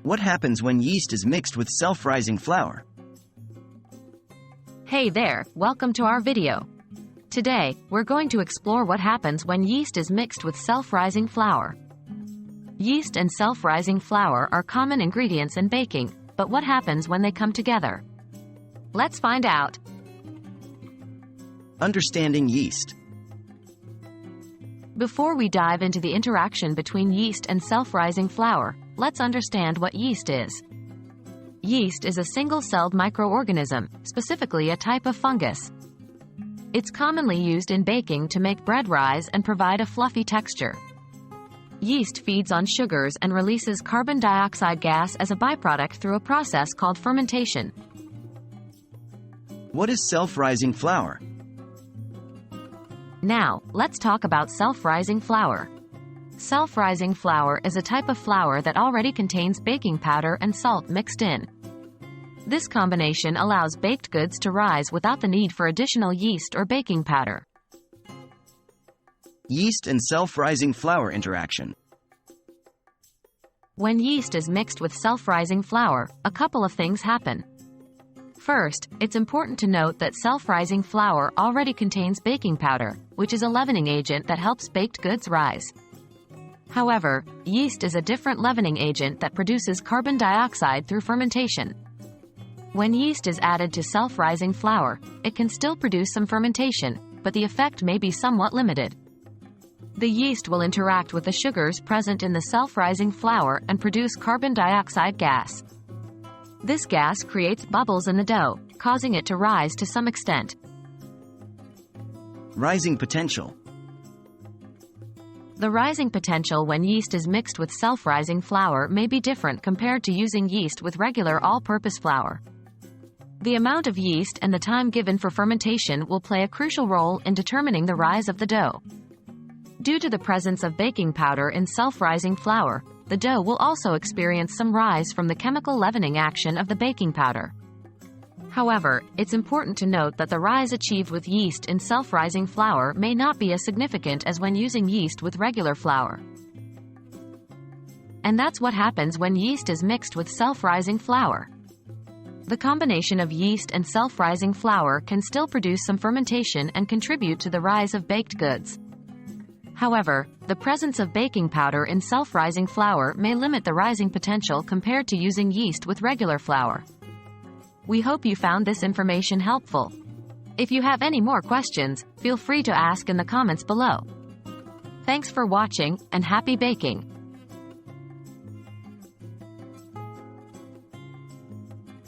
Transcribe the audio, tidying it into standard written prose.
What happens when yeast is mixed with self-rising flour? Hey there, welcome to our video. Today, we're going to explore what happens when yeast is mixed with self-rising flour. Yeast and self-rising flour are common ingredients in baking, but what happens when they come together? Let's find out. Understanding yeast. Before we dive into the interaction between yeast and self-rising flour, let's understand what yeast is. Yeast is a single-celled microorganism, specifically a type of fungus. It's commonly used in baking to make bread rise and provide a fluffy texture. Yeast feeds on sugars and releases carbon dioxide gas as a byproduct through a process called fermentation. What is self-rising flour? Now, let's talk about self-rising flour. Self-rising flour is a type of flour that already contains baking powder and salt mixed in. This combination allows baked goods to rise without the need for additional yeast or baking powder. Yeast and self-rising flour interaction. When yeast is mixed with self-rising flour, a couple of things happen. First, it's important to note that self-rising flour already contains baking powder, which is a leavening agent that helps baked goods rise. However, yeast is a different leavening agent that produces carbon dioxide through fermentation. When yeast is added to self-rising flour, it can still produce some fermentation, but the effect may be somewhat limited. The yeast will interact with the sugars present in the self-rising flour and produce carbon dioxide gas. This gas creates bubbles in the dough, causing it to rise to some extent. Rising potential. The rising potential when yeast is mixed with self-rising flour may be different compared to using yeast with regular all-purpose flour. The amount of yeast and the time given for fermentation will play a crucial role in determining the rise of the dough. Due to the presence of baking powder in self-rising flour, the dough will also experience some rise from the chemical leavening action of the baking powder. However, it's important to note that the rise achieved with yeast in self-rising flour may not be as significant as when using yeast with regular flour. And that's what happens when yeast is mixed with self-rising flour. The combination of yeast and self-rising flour can still produce some fermentation and contribute to the rise of baked goods. However, the presence of baking powder in self-rising flour may limit the rising potential compared to using yeast with regular flour. We hope you found this information helpful. If you have any more questions, feel free to ask in the comments below. Thanks for watching, and happy baking!